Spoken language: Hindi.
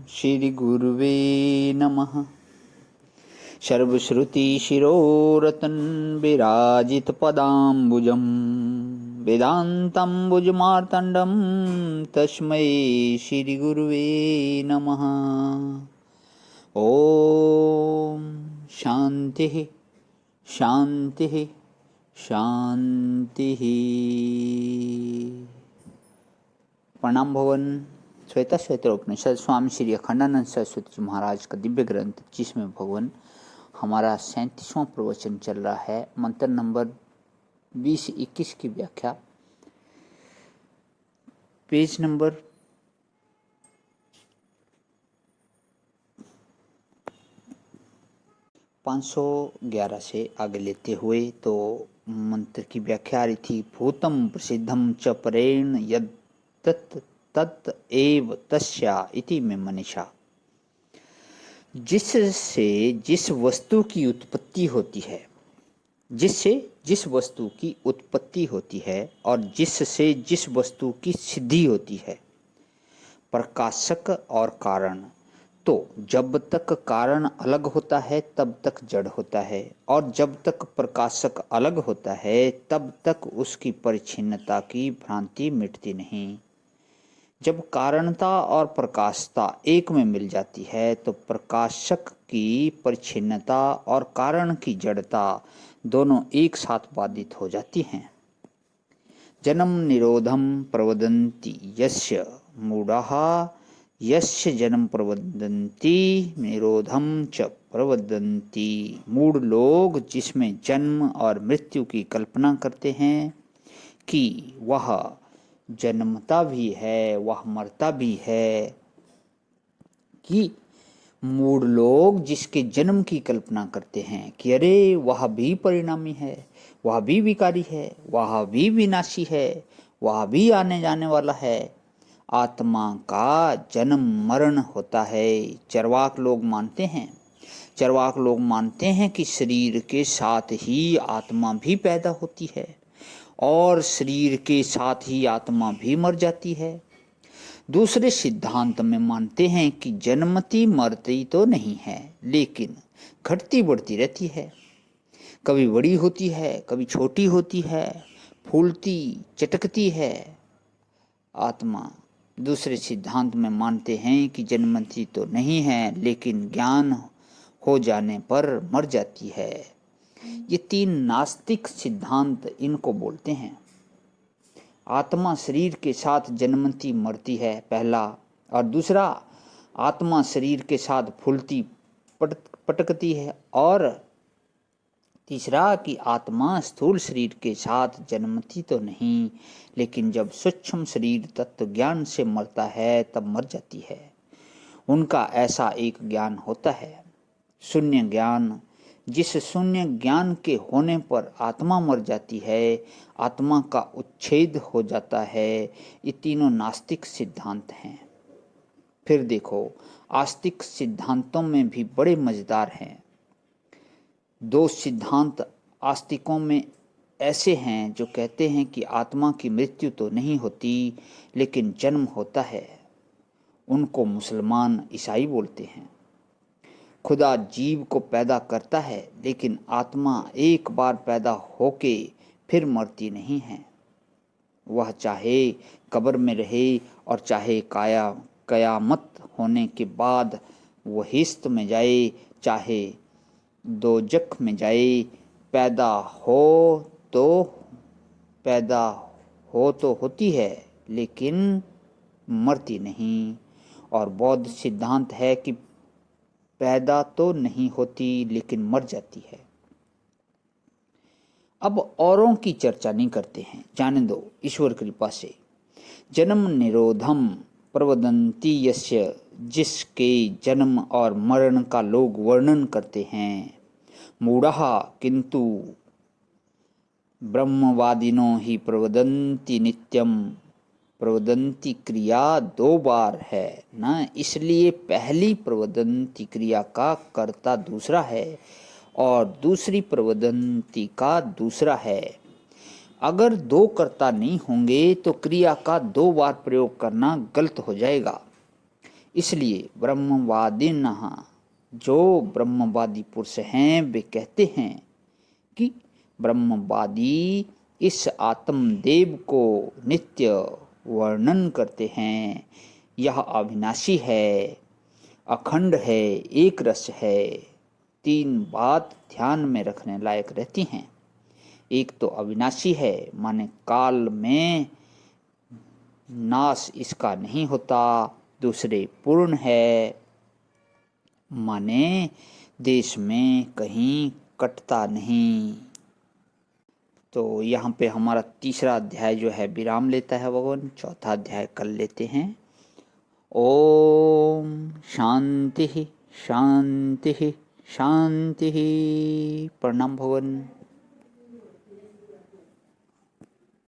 श्री गुरुवे नमः। सर्वश्रुतिशिरोरतन विराजितपदाम्बुजं वेदान्तम्बुजमार्तण्डं तस्मै श्रीगुरुवे नमः। ॐ शान्तिः शान्तिः शान्तिः। प्रणाम भवन। श्वेता श्वेतर उपनिषद स्वामी श्री अखंडानंद सरस्वती जी महाराज का दिव्य ग्रंथ, जिसमें भगवान हमारा 37वां प्रवचन चल रहा है। मंत्र नंबर 20-21 की व्याख्या पेज नंबर 511 से आगे लेते हुए तो मंत्र की व्याख्या आ रही थी। भूतम प्रसिद्धम च परेण यद तत् तत् एव तस्या इति में मनीषा। जिससे जिस वस्तु की उत्पत्ति होती है, जिससे जिस वस्तु की उत्पत्ति होती है और जिससे जिस वस्तु की सिद्धि होती है, प्रकाशक और कारण। तो जब तक कारण अलग होता है तब तक जड़ होता है, और जब तक प्रकाशक अलग होता है तब तक उसकी परिच्छिन्नता की भ्रांति मिटती नहीं। जब कारणता और प्रकाशता एक में मिल जाती है तो प्रकाशक की परिच्छिन्नता और कारण की जड़ता दोनों एक साथ बाधित हो जाती हैं। जन्म निरोधम प्रवदन्ति यस्य मूढ़ाः यस्य जन्म प्रवदन्ति निरोधम च प्रवदन्ति। मूढ़ लोग जिसमें जन्म और मृत्यु की कल्पना करते हैं कि वह जन्मता भी है वह मरता भी है, कि मूढ़ लोग जिसके जन्म की कल्पना करते हैं कि अरे वह भी परिणामी है, वह भी विकारी है, वह भी विनाशी है, वह भी आने जाने वाला है। आत्मा का जन्म मरण होता है। चरवाक लोग मानते हैं कि शरीर के साथ ही आत्मा भी पैदा होती है और शरीर के साथ ही आत्मा भी मर जाती है। दूसरे सिद्धांत में मानते हैं कि जन्मती मरती तो नहीं है, लेकिन घटती बढ़ती रहती है। कभी बड़ी होती है, कभी छोटी होती है, फूलती चटकती है आत्मा। दूसरे सिद्धांत में मानते हैं कि जन्मती तो नहीं है, लेकिन ज्ञान हो जाने पर मर जाती है। ये तीन नास्तिक सिद्धांत इनको बोलते हैं। आत्मा शरीर के साथ जन्मती मरती है, पहला। और दूसरा, आत्मा शरीर के साथ फूलती पटकती है। और तीसरा कि आत्मा स्थूल शरीर के साथ जन्मती तो नहीं, लेकिन जब सूक्ष्म शरीर तत्व ज्ञान से मरता है तब मर जाती है। उनका ऐसा एक ज्ञान होता है, शून्य ज्ञान। जिस शून्य ज्ञान के होने पर आत्मा मर जाती है, आत्मा का उच्छेद हो जाता है। ये तीनों नास्तिक सिद्धांत हैं। फिर देखो, आस्तिक सिद्धांतों में भी बड़े मजेदार हैं। दो सिद्धांत आस्तिकों में ऐसे हैं जो कहते हैं कि आत्मा की मृत्यु तो नहीं होती, लेकिन जन्म होता है। उनको मुसलमान ईसाई बोलते हैं। खुदा जीव को पैदा करता है, लेकिन आत्मा एक बार पैदा होके फिर मरती नहीं है। वह चाहे कब्र में रहे और चाहे कयामत होने के बाद वहिश्त में जाए, चाहे दोजख में जाए, पैदा हो तो होती है, लेकिन मरती नहीं। और बौद्ध सिद्धांत है कि पैदा तो नहीं होती, लेकिन मर जाती है। अब औरों की चर्चा नहीं करते हैं, जाने दो ईश्वर कृपा से। जन्म निरोधम प्रवदन्ति यस्य, जिसके जन्म और मरण का लोग वर्णन करते हैं। मूढ़ः किंतु ब्रह्मवादिनो ही प्रवदन्ति नित्यम। प्रवदंती क्रिया दो बार है ना, इसलिए पहली प्रवदंती क्रिया का कर्ता दूसरा है और दूसरी प्रवदंती का दूसरा है। अगर दो कर्ता नहीं होंगे तो क्रिया का दो बार प्रयोग करना गलत हो जाएगा। इसलिए ब्रह्मवादिनः, जो ब्रह्मवादी पुरुष हैं, वे कहते हैं कि ब्रह्मवादी इस आत्मदेव को नित्य वर्णन करते हैं। यह अविनाशी है, अखंड है, एक रस है। तीन बात ध्यान में रखने लायक रहती हैं। एक तो अविनाशी है, माने काल में नाश इसका नहीं होता। दूसरे पूर्ण है, माने देश में कहीं कटता नहीं। तो यहाँ पे हमारा तीसरा अध्याय जो है विराम लेता है भगवान। चौथा अध्याय कल लेते हैं। ओम शांति शांति शांति। प्रणाम भगवान।